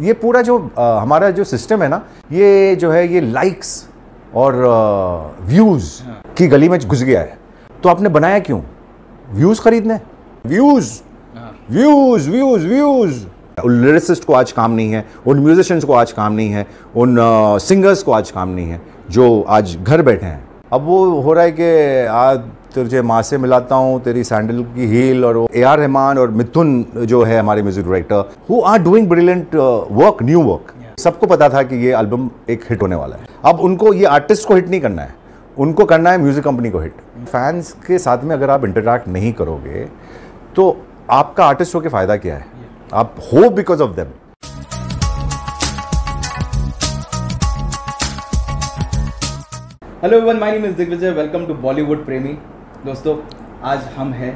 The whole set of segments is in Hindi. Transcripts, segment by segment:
ये पूरा जो हमारा जो सिस्टम है ना, ये जो है ये लाइक्स और व्यूज़ की गली में घुस गया है। तो आपने बनाया क्यों? व्यूज़ खरीदने, व्यूज़ व्यूज़ व्यूज़ व्यूज़। उन लिरिसिस्ट को आज काम नहीं है, उन म्यूजिशियंस को आज काम नहीं है, उन सिंगर्स को आज काम नहीं है जो आज घर बैठे हैं। अब वो हो रहा है कि आज तुझे माँ से मिलाता हूँ तेरी सैंडल की हील, और ए.आर. रहमान और मिथुन जो है हमारे music director, who are doing brilliant work, new work. सबको पता था कि ये एल्बम एक हिट होने वाला है। अब उनको ये आर्टिस्ट को हिट नहीं करना है, उनको करना है म्यूजिक कंपनी को हिट। फैंस के साथ में अगर आप इंटरैक्ट नहीं करोगे तो आपका आर्टिस्ट होकर फायदा क्या है? आप हो because of them. Hello everyone, my name is Digvijay, welcome to Bollywood Premi. दोस्तों, आज हम हैं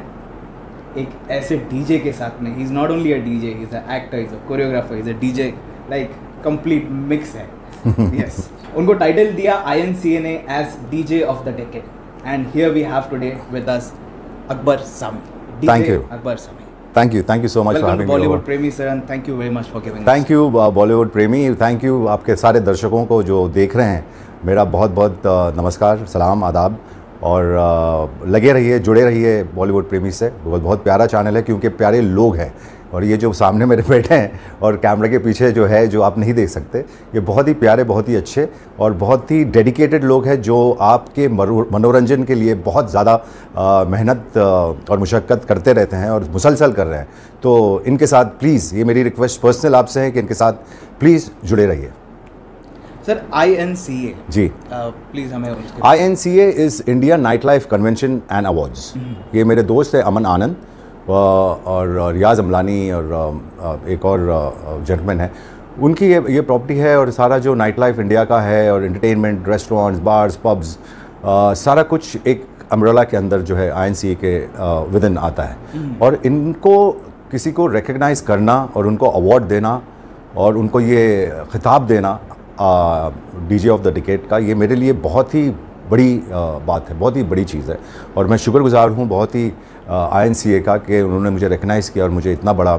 एक ऐसे डीजे के साथ में। He is not only a DJ, he is a actor, he is a choreographer, he is a DJ, like complete mix है। यस, उनको टाइटल दिया INCA ने as DJ of the decade. And here we have today with us Akbar Sami. Thank you Akbar Sami. Thank you so much for having me. Bollywood Premi sir, and thank you very much for giving. Thank you Bollywood Premi, thank you आपके सारे दर्शकों को जो देख रहे हैं। मेरा बहुत बहुत नमस्कार, सलाम, आदाब, और लगे रहिए, जुड़े रहिए बॉलीवुड प्रेमी से। बहुत बहुत प्यारा चैनल है क्योंकि प्यारे लोग हैं, और ये जो सामने मेरे बैठे हैं और कैमरा के पीछे जो है, जो आप नहीं देख सकते, ये बहुत ही प्यारे, बहुत ही अच्छे और बहुत ही डेडिकेटेड लोग हैं जो आपके मनोरंजन के लिए बहुत ज़्यादा मेहनत और मुशक्क़त करते रहते हैं और मुसलसल कर रहे हैं। तो इनके साथ प्लीज़, ये मेरी रिक्वेस्ट पर्सनल आपसे है कि इनके साथ प्लीज़ जुड़े रहिए। सर, INCA जी, प्लीज़ हमें उसके INCA is India night life convention and awards. ये मेरे दोस्त है अमन आनंद और रियाज अमलानी और एक और जेंटलमैन है, उनकी ये प्रॉपर्टी है। और सारा जो नाइट लाइफ इंडिया का है और एंटरटेनमेंट, रेस्टोरेंट्स, बार्स, पब्स, सारा कुछ एक अम्ब्रेला के अंदर जो है INCA के विद इन आता है। और इनको किसी को रिकग्नाइज़ करना और उनको अवार्ड देना और उनको ये खिताब देना डीजे ऑफ द डिकेड का, ये मेरे लिए बहुत ही बड़ी बात है, बहुत ही बड़ी चीज़ है। और मैं शुक्रगुजार हूँ बहुत ही INCA का कि उन्होंने मुझे रिकग्नाइज़ किया और मुझे इतना बड़ा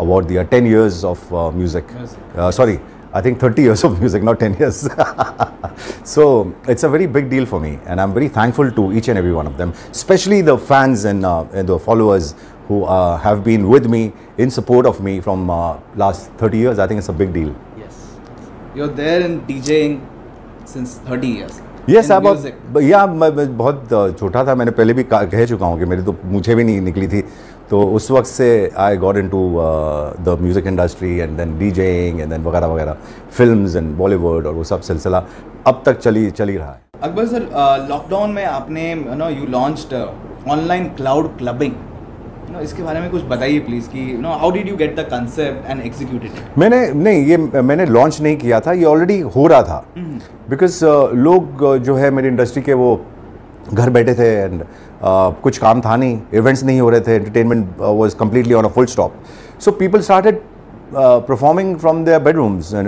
अवार्ड दिया। 10 years of music, sorry, I think 30 years of music, not 10 years. So it's a very big deal for me, and I'm very thankful to each and every one of them, especially the fans and the followers who have been with me in support of me from last 30 years. I think it's a big deal. Yes, you're there in DJing since 30 years. Yes, मैं बहुत छोटा था, मैंने पहले भी कह चुका हूँ कि मेरी तो मुझे भी नहीं निकली थी। तो उस वक्त से I got into the music industry and then deejaying and then वगैरह वगैरह, फिल्म्स एंड बॉलीवुड, और वो सब सिलसिला अब तक चल ही रहा है। अकबर सर, लॉकडाउन में आपने you launched online cloud clubbing, इसके बारे में कुछ बताइए प्लीज़ कि how did you get the concept and execute it? मैंने लॉन्च नहीं किया था, ये ऑलरेडी हो रहा था। बिकॉज लोग जो है मेरी इंडस्ट्री के, वो घर बैठे थे एंड कुछ काम था नहीं, इवेंट्स नहीं हो रहे थे, entertainment was completely on a full stop. So people started performing from their bedrooms, and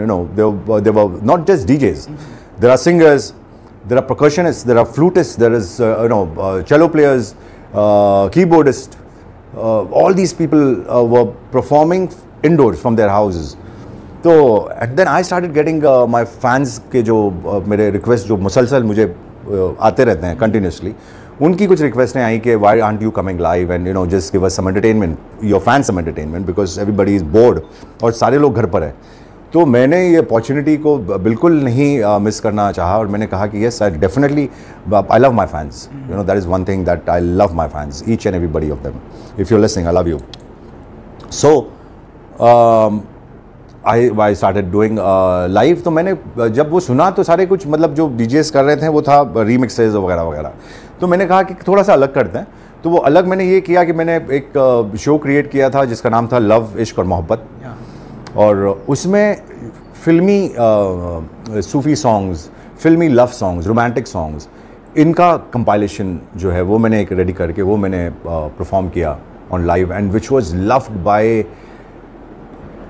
they were not just DJs, there are singers, there are percussionists, there are flutists, there is cello players, keyboardists. All these people were performing indoors from their houses. तो and then I started getting my fans के जो मेरे रिक्वेस्ट जो मुसलसल मुझे आते रहते हैं कंटिन्यूसली, उनकी कुछ रिक्वेस्टें आई कि why aren't you coming live and just give us some entertainment, your fans some entertainment, because everybody is bored और सारे लोग घर पर है। तो मैंने ये अपॉर्चुनिटी को बिल्कुल नहीं मिस करना चाहा और मैंने कहा कि yes, I definitely, I love my fans, that is one thing that I love my fans, each and everybody of them. If you're listening, I love you. So I started doing live. तो मैंने जब वो सुना तो सारे कुछ मतलब जो DJs कर रहे थे वो था रीमिक्सेस वगैरह वगैरह। तो मैंने कहा कि थोड़ा सा अलग करते हैं। तो वो अलग मैंने ये किया कि मैंने एक शो क्रिएट किया था जिसका नाम था लव, इश्क और मोहब्बत, और उसमें फिल्मी सूफ़ी सॉन्ग्स, फिल्मी लव सॉन्ग्स, रोमांटिक सॉन्ग्स, इनका कंपाइलेशन जो है वो मैंने एक रेडी करके वो मैंने परफॉर्म किया on live, and which was loved by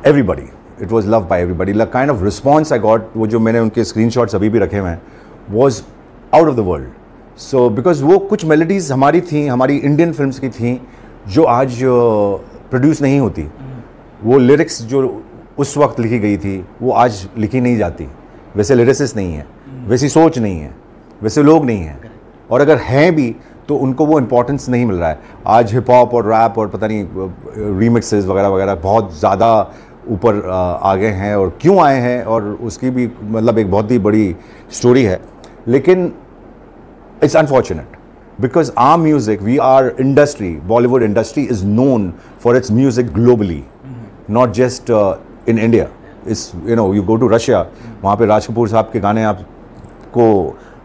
everybody. It was loved by everybody. The kind of response I got, वो जो मैंने उनके स्क्रीनशॉट्स अभी भी रखे हुए हैं, was out of the world. So because वो कुछ मेलोडीज़ हमारी थी, हमारी इंडियन फिल्म्स की थी, जो आज प्रोड्यूस नहीं होती। वो लिरिक्स जो उस वक्त लिखी गई थी वो आज लिखी नहीं जाती। वैसे लिरिसिस्ट नहीं है, वैसी सोच नहीं है, वैसे लोग नहीं हैं, और अगर हैं भी तो उनको वो इम्पोर्टेंस नहीं मिल रहा है। आज हिप हॉप और रैप और पता नहीं रीमिक्सेस वगैरह वगैरह बहुत ज़्यादा ऊपर आ गए हैं, और क्यों आए हैं और उसकी भी मतलब एक बहुत ही बड़ी स्टोरी है। लेकिन it's unfortunate because our music, we are industry, Bollywood industry is known for its music globally, not just in India. It's, you know, you go to Russia, वहाँ पे राज कपूर साहब के गाने आपको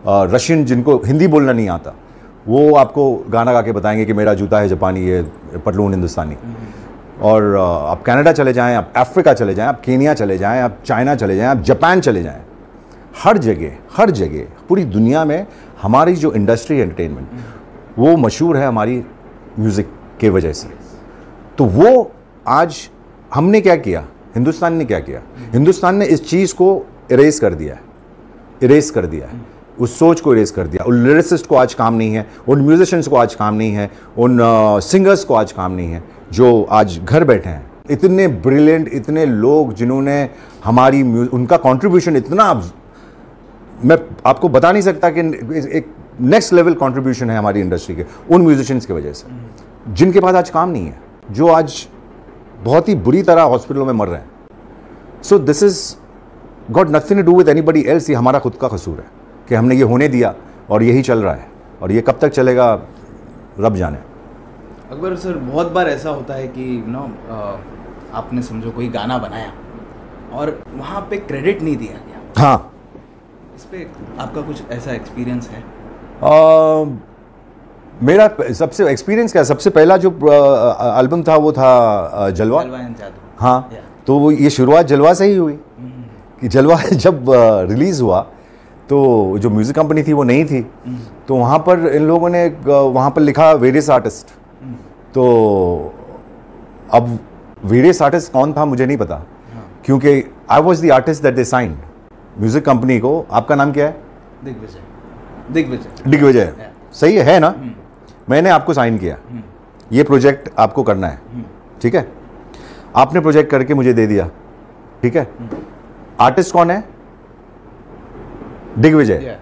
रशियन जिनको हिंदी बोलना नहीं आता वो आपको गाना गा के बताएंगे कि मेरा जूता है जापानी, ये पतलून हिंदुस्तानी। और आप कनाडा चले जाएं, आप अफ्रीका चले जाएं, आप केनिया चले जाएं, आप चाइना चले जाएं, आप जापान चले जाएं, हर जगह पूरी दुनिया में हमारी जो इंडस्ट्री है एंटरटेनमेंट वो मशहूर है हमारी म्यूज़िक के वजह से। तो वो आज हमने क्या किया, हिंदुस्तान ने क्या किया, हिंदुस्तान ने इस चीज़ को इरेज कर दिया है, उस सोच को इरेज कर दिया। उन लिरिसिस्ट को आज काम नहीं है, उन म्यूजिशियंस को आज काम नहीं है, उन सिंगर्स को आज काम नहीं है जो आज घर बैठे हैं। इतने ब्रिलियंट, इतने लोग जिन्होंने हमारी उनका कंट्रीब्यूशन इतना, मैं आपको बता नहीं सकता कि एक नेक्स्ट लेवल कंट्रीब्यूशन है हमारी इंडस्ट्री के उन म्यूजिशियंस की वजह से, जिनके पास आज काम नहीं है, जो आज बहुत ही बुरी तरह हॉस्पिटलों में मर रहे हैं। So this is got nothing to do with anybody else. ये हमारा खुद का कसूर है कि हमने ये होने दिया और यही चल रहा है, और ये कब तक चलेगा रब जाने। अकबर सर, बहुत बार ऐसा होता है कि आपने समझो कोई गाना बनाया और वहाँ पे क्रेडिट नहीं दिया गया। हाँ, इस पे आपका कुछ ऐसा एक्सपीरियंस है? मेरा सबसे एक्सपीरियंस क्या, सबसे पहला जो एल्बम था वो था जलवा एंड जादू। हाँ, तो वो ये शुरुआत जलवा से ही हुई कि जलवा जब रिलीज़ हुआ तो जो म्यूज़िक कंपनी थी वो नहीं थी, तो वहाँ पर इन लोगों ने वहाँ पर लिखा वेरियस आर्टिस्ट। तो अब वेरियस आर्टिस्ट कौन था मुझे नहीं पता, क्योंकि I was the artist that they signed music company को। आपका नाम क्या है? दिग्विजय। सही है ना? मैंने आपको साइन किया, ये प्रोजेक्ट आपको करना है, ठीक है? आपने प्रोजेक्ट करके मुझे दे दिया, ठीक है? आर्टिस्ट कौन है? दिग्विजय।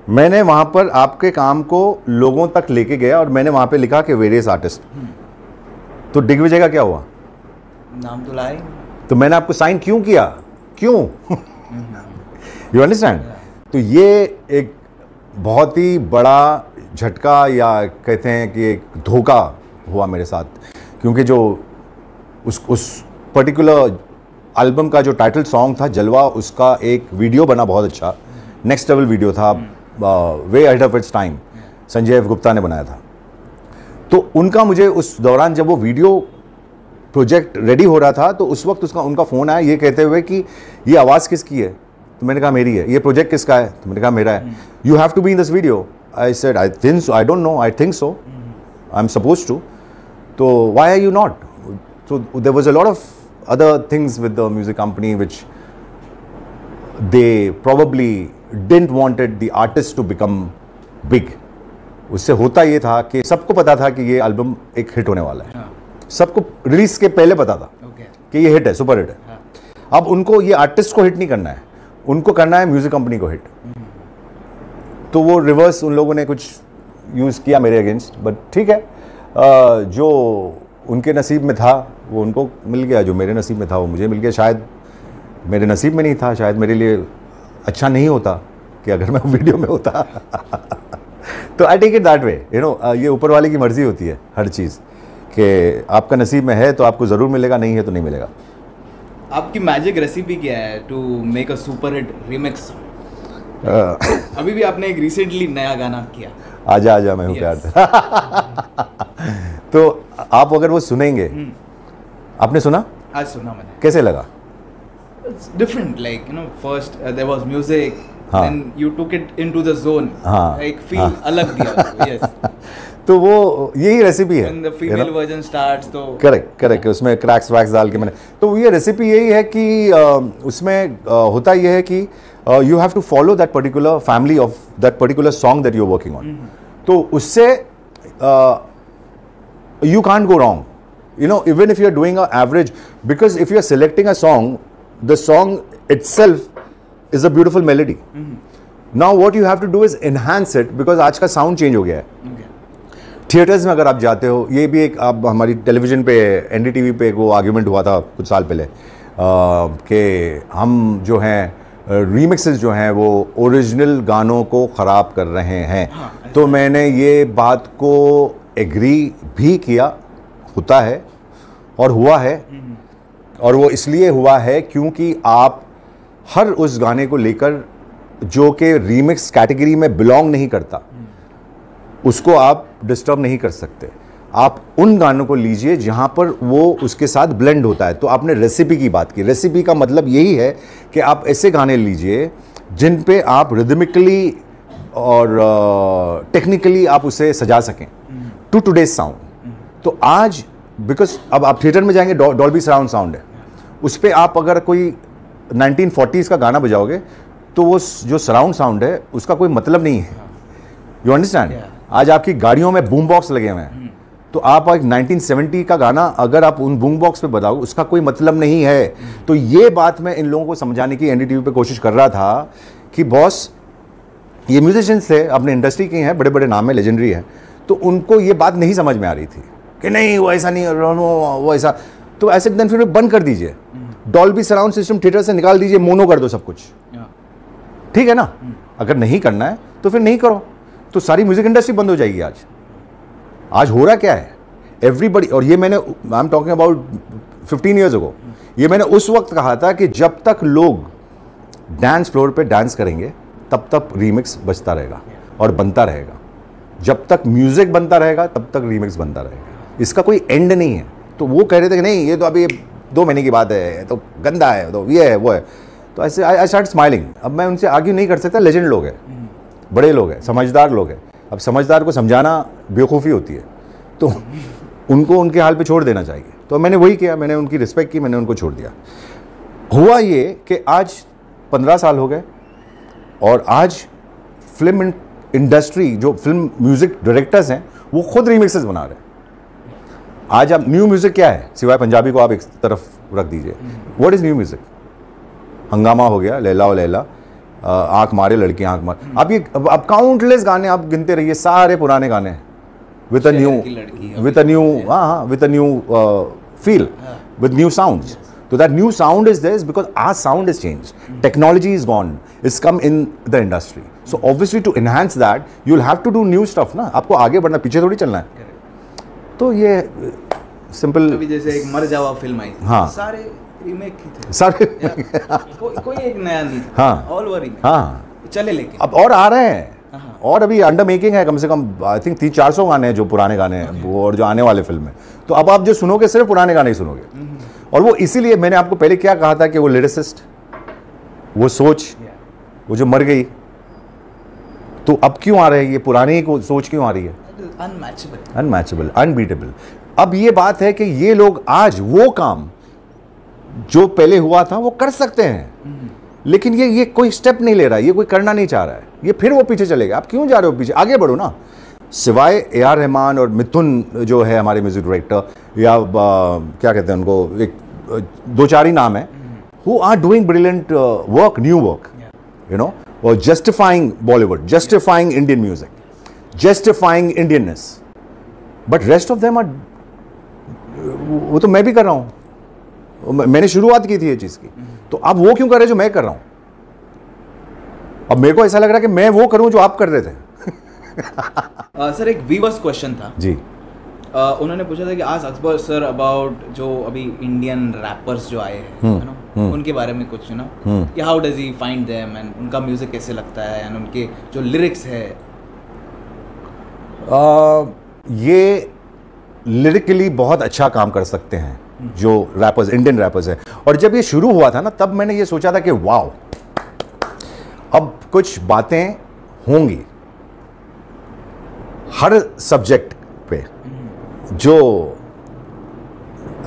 मैंने वहां पर आपके काम को लोगों तक लेके गया और मैंने वहां पे लिखा कि वेरियस आर्टिस्ट। तो दिग्विजय का क्या हुआ? नाम तो लाए। तो मैंने आपको साइन क्यों किया? क्यों? You understand? तो ये एक बहुत ही बड़ा झटका या कहते हैं कि एक धोखा हुआ मेरे साथ, क्योंकि जो उस पर्टिकुलर एल्बम का जो टाइटल सॉन्ग था जलवा, उसका एक वीडियो बना बहुत अच्छा, नेक्स्ट लेवल वीडियो था, way ahead of its time, Sanjay F Gupta ने बनाया था। तो उनका मुझे उस दौरान जब वो वीडियो प्रोजेक्ट रेडी हो रहा था तो उस वक्त उनका फ़ोन आया ये कहते हुए कि ये आवाज़ किसकी है? तो मैंने कहा मेरी है। ये प्रोजेक्ट किसका है? तो मैंने कहा मेरा है। You have to be in this video. I said I think so, I don't know, I think so, I am suppose to. तो why are you not? So there was a lot of other things with the music company which they probably didn't wanted the artist to become big. उससे होता ये था कि सबको पता था कि ये एल्बम एक हिट होने वाला है, सबको रिलीज के पहले पता था कि ये हिट है, सुपर हिट है। अब उनको ये आर्टिस्ट को हिट नहीं करना है, उनको करना है म्यूजिक कंपनी को हिट। तो वो रिवर्स उन लोगों ने कुछ यूज़ किया मेरे अगेंस्ट, बट ठीक है, जो उनके नसीब में था वो उनको मिल गया, जो मेरे नसीब में था वो मुझे मिल गया। शायद मेरे नसीब में नहीं था, शायद मेरे लिए अच्छा नहीं होता कि अगर मैं वीडियो में होता। तो I take it that way, you know, ये ऊपर वाले की मर्जी होती है हर चीज़, कि आपका नसीब में है तो आपको ज़रूर मिलेगा, नहीं है तो नहीं मिलेगा। आपकी मैजिक रेसिपी क्या है to make a super hit remix? अभी भी आपने एक रिसेंटली नया गाना किया, आजा आजा मैं हूँ प्यार तेरा। तो आप अगर वो सुनेंगे, आपने सुना? आज सुना मैंने। कैसे लगा? Different, like you know, first there was music, then you took it into the zone, एक फील अलग दिया। यस, तो वो यही रेसिपी है। When the female version starts, तो करेक्ट, उसमें क्रैक्स वैक्स डाल के मैंने, तो ये रेसिपी यही है कि उसमें होता ये है कि you have to follow that particular family of that particular song that you are working on. तो उससे you can't go wrong. You know, even if you are doing an average, because if you are selecting a song, the song itself is a beautiful melody. Now what you have to do is enhance it, because आज का sound change हो गया है. थिएटर्स में अगर आप जाते हो, ये भी एक आप हमारी टेलीविजन पे एनडीटीवी पे वो आर्ग्यूमेंट हुआ था कुछ साल पहले कि हम जो हैं रीमिक्सेस जो हैं वो ओरिजिनल गानों को ख़राब कर रहे हैं. तो मैंने ये बात को एग्री भी किया, होता है और हुआ है, और वो इसलिए हुआ है क्योंकि आप हर उस गाने को लेकर जो कि रीमिक्स कैटेगरी में बिलोंग नहीं करता उसको आप डिस्टर्ब नहीं कर सकते. आप उन गानों को लीजिए जहां पर वो उसके साथ ब्लेंड होता है. तो आपने रेसिपी की बात की. रेसिपी का मतलब यही है कि आप ऐसे गाने लीजिए जिन पे आप रिदमिकली और टेक्निकली आप उसे सजा सकें टू टुडेज साउंड. तो आज बिकॉज अब आप थिएटर में जाएंगे, डॉल्बी सराउंड साउंड है, उस पर आप अगर कोई 1940s का गाना बजाओगे तो वो जो सराउंड साउंड है उसका कोई मतलब नहीं है. You understand? आज आपकी गाड़ियों में बूम बॉक्स लगे हुए हैं, तो आप एक 1970 का गाना अगर आप उन बूम बॉक्स पे बताओ उसका कोई मतलब नहीं है. तो ये बात मैं इन लोगों को समझाने की एनडीटीवी पे कोशिश कर रहा था कि बॉस, ये म्यूजिशियंस थे, अपने इंडस्ट्री के हैं, बड़े बड़े नाम है, लेजेंडरी है, तो उनको ये बात नहीं समझ में आ रही थी कि नहीं वो ऐसा नहीं, वो ऐसा. तो ऐसे दिन फिर बंद कर दीजिए, डॉल्बी सराउंड सिस्टम थिएटर से निकाल दीजिए, मोनो कर दो सब कुछ. ठीक है ना? अगर नहीं करना है तो फिर नहीं करो. तो सारी म्यूजिक इंडस्ट्री बंद हो जाएगी. आज हो रहा क्या है, एवरीबडी, और ये मैंने, I am talking about 15 years ago, ये मैंने उस वक्त कहा था कि जब तक लोग डांस फ्लोर पे डांस करेंगे तब तक रीमिक्स बचता रहेगा और बनता रहेगा. जब तक म्यूजिक बनता रहेगा तब तक रीमिक्स बनता रहेगा. इसका कोई एंड नहीं है. तो वो कह रहे थे कि नहीं ये तो अभी 2 महीने की बात है, तो गंदा है, तो ये है वो है. तो ऐसे आई स्टार्ट स्माइलिंग. अब मैं उनसे आर्ग्यू नहीं कर सकता. लेजेंड लोग हैं, बड़े लोग हैं, समझदार लोग हैं. अब समझदार को समझाना बेवकूफ़ी होती है, तो उनको उनके हाल पे छोड़ देना चाहिए. तो मैंने वही किया, मैंने उनकी रिस्पेक्ट की, मैंने उनको छोड़ दिया. हुआ ये कि आज 15 साल हो गए और आज फिल्म इंडस्ट्री, जो फिल्म म्यूज़िक डायरेक्टर्स हैं, वो खुद रीमिक्सेस बना रहे हैं. आज आप न्यू म्यूज़िक क्या है, सिवाय पंजाबी को आप एक तरफ रख दीजिए. What is new music? हंगामा हो गया, लैला ओ लैला, आंख मारे लड़की आंख मार. आप ये अब काउंटलेस गाने आप गिनते रहिए, सारे पुराने गाने हैं with a new feel, with new sounds. So that new sound is there because our sound has changed. Technology is gone. It's come in the industry. So obviously to enhance that, you'll have to do new stuff ना. आपको आगे बढ़ना, पीछे थोड़ी चलना है. तो ये सिंपल. अभी जैसे एक मर जावा फिल्म आई थी, हाँ, सारे रीमेक ही थे, सारे कोई एक नया नहीं था. हाँ, ऑल ओवर रीमेक. हाँ, चले लेकिन अब और आ रहे हैं, और अभी अंडर मेकिंग है. कम से कम आई थिंक 300-400 गाने हैं जो पुराने गाने हैं वो, और जो आने वाले फिल्म में. तो अब आप जो सुनोगे सिर्फ पुराने गाने ही सुनोगे. और वो इसीलिए मैंने आपको पहले क्या कहा था कि वो लिरिसिस्ट, वो सोच, वो जो मर गई, तो अब क्यों आ रहे हैं ये पुराने को सोच, क्यों आ रही है? Unmatchable, unbeatable. अब ये बात है कि ये लोग आज वो काम जो पहले हुआ था वो कर सकते हैं, लेकिन ये कोई स्टेप नहीं ले रहा है, ये कोई करना नहीं चाह रहा है. ये फिर वो पीछे चलेगा. आप क्यों जा रहे हो पीछे? आगे बढ़ो ना. सिवाय ए.आर. रहमान और मिथुन जो है हमारे म्यूजिक डायरेक्टर, या क्या कहते हैं उनको, एक 2-4 ही नाम है, who are doing brilliant work, new work, you know, or justifying Bollywood, justifying Indian music, justifying Indianness. But rest of them are, वो तो मैं भी कर रहा हूँ, मैंने शुरुआत की थी ये चीज़ की. तो अब वो क्यों कर रहे जो मैं कर रहा हूँ? अब मेरे को ऐसा लग रहा है कि मैं वो करूँ जो आप कर रहे थे. सर एक व्यूअर्स क्वेश्चन था जी. उन्होंने पूछा था कि आज अकबर सर अबाउट जो अभी इंडियन रैपर्स जो आए हैं, है ना, उनके बारे में कुछ ना, कि how does he find them and उनका म्यूजिक कैसे लगता है एंड उनके जो लिरिक्स है. ये लिरिकली बहुत अच्छा काम कर सकते हैं जो रैपर्स, इंडियन रैपर्स हैं. और जब ये शुरू हुआ था ना, तब मैंने ये सोचा था कि वाओ, अब कुछ बातें होंगी हर सब्जेक्ट पे. जो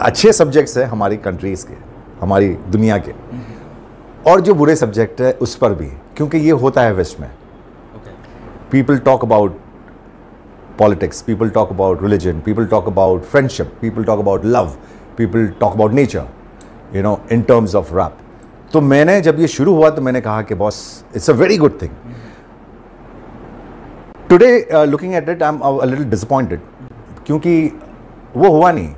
अच्छे सब्जेक्ट्स हैं हमारी कंट्रीज के, हमारी दुनिया के, और जो बुरे सब्जेक्ट है उस पर भी, क्योंकि ये होता है वेस्ट में. People talk about politics, people talk about religion, people talk about friendship, people talk about love, people talk about nature, you know, in terms of rap. तो मैंने जब ये शुरू हुआ तो मैंने कहा कि boss, it's a very good thing. Today looking at it I am a little disappointed, क्योंकि वो हुआ नहीं.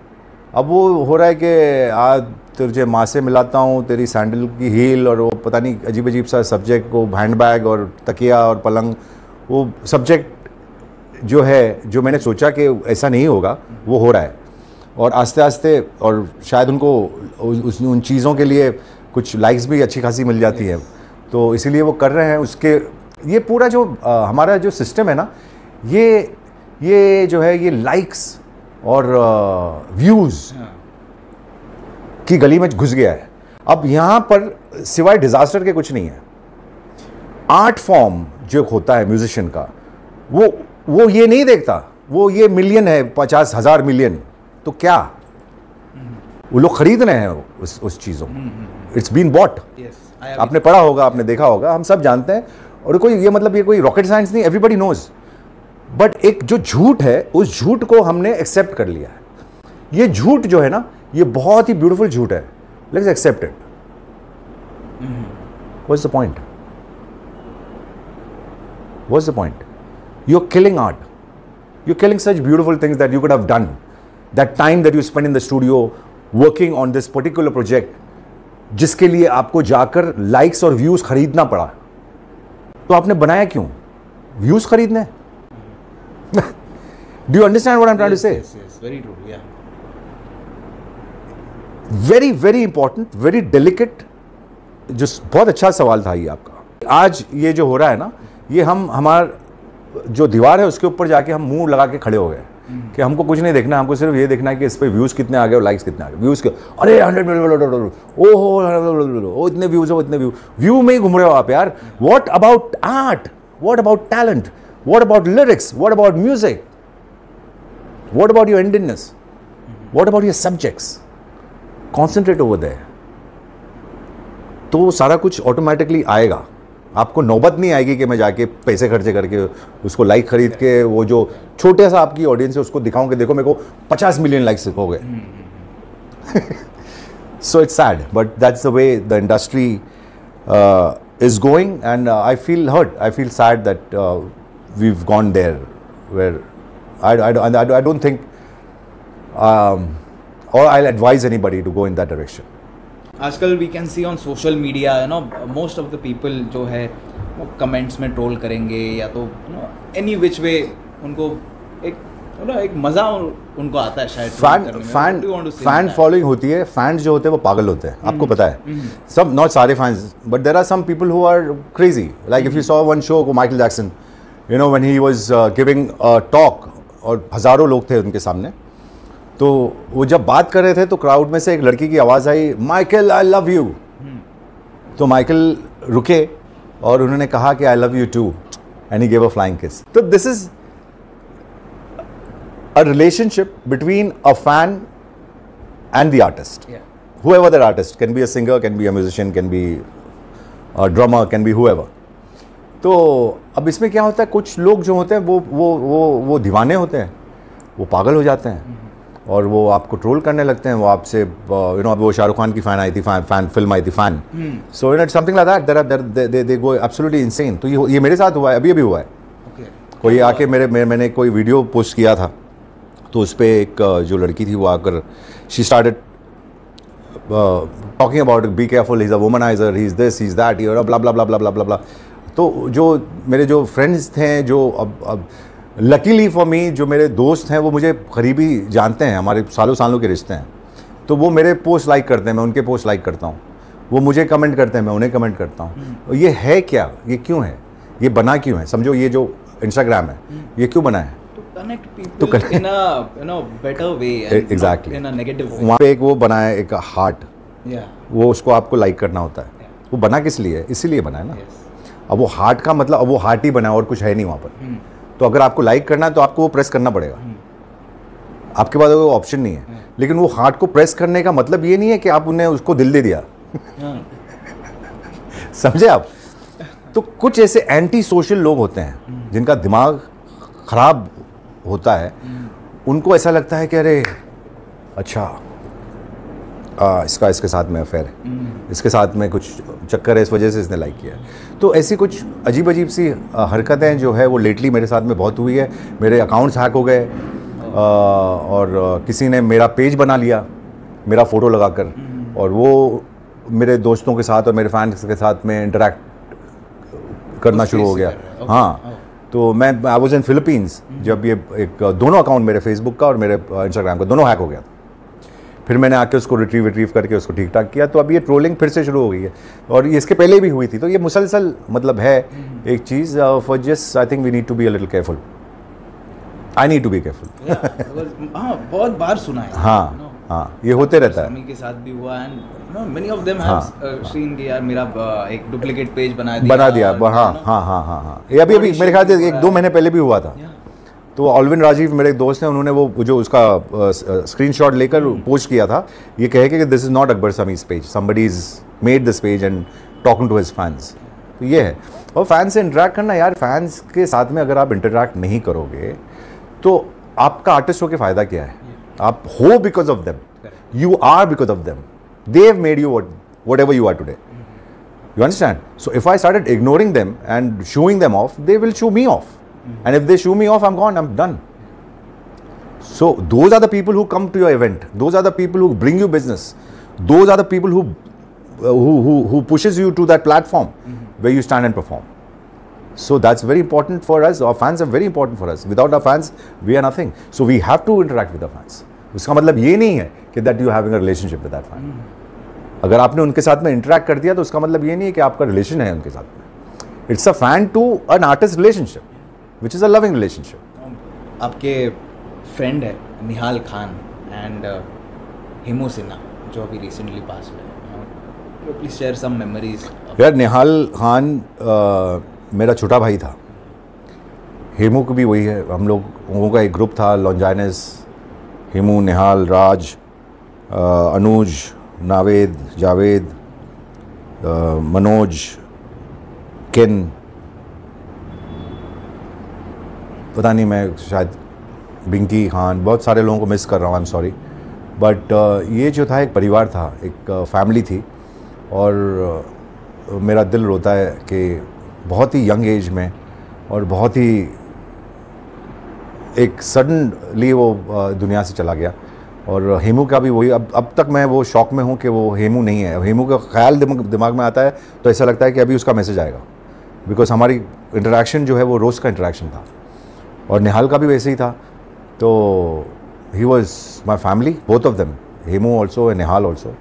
अब वो हो रहा है कि आज तुझे माँ से मिलाता हूँ, तेरी सैंडल की हील, और वो पता नहीं अजीब अजीब सा सब्जेक्ट, को हैंड बैग और तकिया और पलंग, वो सब्जेक्ट जो है, जो मैंने सोचा कि ऐसा नहीं होगा, वो हो रहा है. और आस्ते आस्ते, और शायद उनको उन चीज़ों के लिए कुछ लाइक्स भी अच्छी खासी मिल जाती है, तो इसीलिए वो कर रहे हैं. उसके ये पूरा जो हमारा जो सिस्टम है ना, ये जो है, ये लाइक्स और व्यूज़ की गली में घुस गया है. अब यहाँ पर सिवाय डिज़ास्टर के कुछ नहीं है. आर्ट फॉर्म जो होता है म्यूजिशियन का, वो ये नहीं देखता, वो ये मिलियन है, 50,000 मिलियन, तो क्या वो लोग खरीद रहे हैं उस चीज़ों. It's been bought. आपने पढ़ा होगा, आपने देखा होगा, हम सब जानते हैं. और कोई ये मतलब ये कोई रॉकेट साइंस नहीं, एवरीबडी नोज. बट एक जो झूठ है, उस झूठ को हमने एक्सेप्ट कर लिया है. ये झूठ जो है ना, ये बहुत ही ब्यूटीफुल झूठ है. Let's accept it. What's the point? What's the point? You're killing art. You're killing such beautiful things that you could have done. That time that you spent in the studio working on this particular project, जिसके लिए आपको जाकर likes और views खरीदना पड़ा, तो आपने बनाया क्यों? Views खरीदने? Do you understand what I'm trying to say? Yes, very true. Yeah. Very, very important, very delicate. जो बहुत अच्छा सवाल था ये आपका. आज ये जो हो रहा है ना, ये हमारा जो दीवार है उसके ऊपर जाके हम मुंह लगा के खड़े हो गए कि हमको कुछ नहीं देखना, हमको सिर्फ ये देखना है कि इस पे व्यूज़ कितने आ गए और लाइक्स कितने आ गए. व्यूज़ के अरे 100 मिलियन, ओहो इतने व्यूज़ हो, इतने व्यू में ही घूम रहे हो आप यार. What about art? What about talent? What about lyrics? What about music? What about your Indianness? What about your subjects? Concentrate over there. तो सारा कुछ ऑटोमेटिकली आएगा. आपको नौबत नहीं आएगी कि मैं जाके पैसे खर्चे करके उसको लाइक खरीद के, वो जो छोटे सा आपकी ऑडियंस है उसको दिखाऊं कि देखो मेरे को 50 मिलियन लाइक्स हो गए. So it's sad, but that's the way the industry is going, and I feel hurt, I feel sad that we have gone there where I don't think और I will advise anybody to go in that direction. आजकल we can see on social media, you know, most of the people जो है वो कमेंट्स में ट्रोल करेंगे, या तो एनी विच वे उनको एक मज़ा उनको आता है शायद. फैन फॉलोइंग होती है. फैंस जो होते हैं वो पागल होते हैं, आपको पता है. सब, नॉट सारे fans, but there are some people who are crazy. Like if you saw one show को Michael Jackson, you know, when he was giving a talk और हज़ारों लोग थे उनके सामने, तो वो जब बात कर रहे थे तो क्राउड में से एक लड़की की आवाज़ आई, माइकल आई लव यू. तो माइकल रुके और उन्होंने कहा कि I love you too, and he give a flying kiss. तो this is a relationship between a fan and the artist. whoever that artist, can be a singer, can be a musician, can be a drummer, can be whoever. तो अब इसमें क्या होता है, कुछ लोग जो होते हैं वो दीवाने होते हैं, वो पागल हो जाते हैं और वो आपको ट्रोल करने लगते हैं. वो आपसे यू नो, अब वो शाहरुख खान की फ़ैन आई थी, फिल्म आई थी fan, so you know something like that, they go absolutely insane. तो ये मेरे साथ हुआ है, अभी हुआ है. कोई आके मैंने कोई वीडियो पोस्ट किया था, तो उस पर एक जो लड़की थी वो आकर she started talking about be careful, he is a womanizer, he is this, he is that, you know, blah blah blah blah blah blah. तो जो मेरे जो फ्रेंड्स थे, जो अब लकीली फॉर मी जो मेरे दोस्त हैं वो मुझे करीबी जानते हैं, हमारे सालों के रिश्ते हैं, तो वो मेरे पोस्ट लाइक करते हैं, मैं उनके पोस्ट लाइक करता हूँ, वो मुझे कमेंट करते हैं, मैं उन्हें कमेंट करता हूँ. ये है क्या, ये क्यों है, ये बना क्यों है? समझो ये जो इंस्टाग्राम है ये क्यों बना है? connect people in a better way and exactly in a negative way. वहाँ पे एक वो बना है, एक हार्ट, वो उसको आपको लाइक करना होता है. वो बना किस लिए है? इसीलिए बना है ना. अब वो हार्ट का मतलब, अब वो हार्ट ही बना है और कुछ है नहीं वहाँ पर. तो अगर आपको लाइक करना है तो आपको वो प्रेस करना पड़ेगा, आपके पास कोई ऑप्शन नहीं है. लेकिन वो हार्ट को प्रेस करने का मतलब ये नहीं है कि आप उन्हें उसको दिल दे दिया. समझे आप? तो कुछ ऐसे एंटी सोशल लोग होते हैं जिनका दिमाग खराब होता है उनको ऐसा लगता है कि अरे अच्छा इसका इसके साथ में अफेयर है, इसके साथ में कुछ चक्कर है, इस वजह से इसने लाइक किया है। तो ऐसी कुछ अजीब अजीब सी हरकतें जो है वो लेटली मेरे साथ में बहुत हुई है। मेरे अकाउंट्स हैक हो गए और किसी ने मेरा पेज बना लिया मेरा फ़ोटो लगाकर, और वो मेरे दोस्तों के साथ और मेरे फैंस के साथ में इंटरेक्ट करना शुरू हो गया। हाँ, तो मैं आई वाज इन फिलीपींस जब ये एक दोनों अकाउंट मेरे फेसबुक का और मेरे इंस्टाग्राम का दोनों हैक हो गया था। फिर मैंने आके उसको रिट्रीव करके उसको ठीक ठाक किया। तो अब ये ट्रोलिंग फिर से शुरू हो गई है, और ये इसके पहले भी हुई थी। तो ये मुसलसल मतलब है एक चीज़ for just I think we need to be a little careful. I need to be careful. हाँ, बहुत बार सुना है। हाँ हाँ, ये होते रहता है। समी के साथ भी हुआ and many of them have seen कि यार मेरा एक डुप्लीकेट पेज बना दिया। हाँ, ये अभी मेरे ख्याल से 1-2 महीने पहले भी हुआ था। तो ऑल्विन राजीव मेरे एक दोस्त हैं, उन्होंने वो जो उसका स्क्रीनशॉट लेकर पोस्ट किया था, ये कहे कि this is not Akbar Sami's page, somebody is made this page and talking to his fans. तो ये है। और फैंस से इंटरेक्ट करना यार, फैंस के साथ में अगर आप इंटरेक्ट नहीं करोगे तो आपका आर्टिस्ट होकर फ़ायदा क्या है? आप हो because of them, you are because of them, they have made you whatever you are today. You understand? So if I started ignoring them and shooing them off, they will shoo me off. And if they shoo me off, I'm gone, I'm done. So those are the people who come to your event. Those are the people who bring you business. Those are the people who pushes you to that platform where you stand and perform. So that's very important for us. Our fans are very important for us. Without our fans, we are nothing. So we have to interact with our fans. उसका मतलब ये नहीं है कि that you are having a relationship with that fan. अगर आपने उनके साथ में इंटरेक्ट कर दिया तो उसका मतलब ये नहीं है कि आपका रिलेशन है उनके साथ में। It's a fan to an artist relationship which is a loving relationship. आपके फ्रेंड है निहाल खान एंड हेमू सिन्हा जो अभी रिसेंटली पास हुए, प्लीज शेयर सम मेमोरीज। यार निहाल खान मेरा छोटा भाई था, हेमू को भी वही है। हम लोगों का एक ग्रुप था लॉन्जाइनस, हेमू, निहाल, राज, अनुज, नावेद, जावेद, मनोज, किन, पता नहीं, मैं शायद बिंकी खान, बहुत सारे लोगों को मिस कर रहा हूँ, आई एम सॉरी। बट ये जो था एक परिवार था, एक फैमिली थी। और मेरा दिल रोता है कि बहुत ही यंग एज में और बहुत ही एक सडनली वो दुनिया से चला गया। और हेमू का भी वही, अब तक मैं वो शौक में हूँ कि वो हेमू नहीं है। हेमू का ख्याल दिमाग में आता है तो ऐसा लगता है कि अभी उसका मैसेज आएगा, बिकॉज हमारी इंटरेक्शन जो है वो रोज़ का इंटरेक्शन था। और निहाल का भी वैसे ही था। तो he was my family, both of them, Hemu also and Nihal also.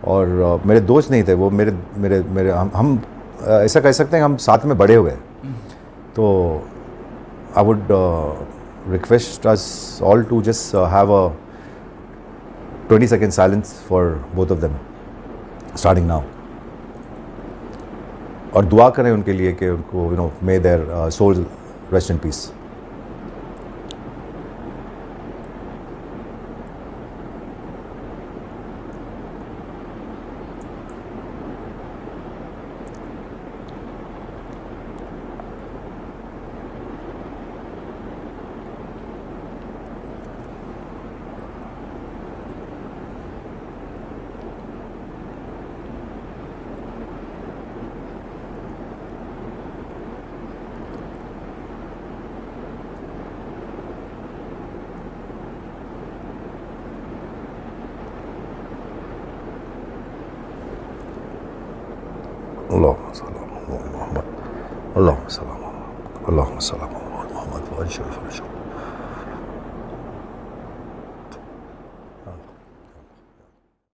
और मेरे दोस्त नहीं थे वो, मेरे हम ऐसा कह सकते हैं हम साथ में बड़े हुए। तो I would request us all to just have a 20-second silence for both of them starting now, और दुआ करें उनके लिए कि उनको may their souls rest in peace. Allahumma salli ala Muhammad wa ala ali Muhammad.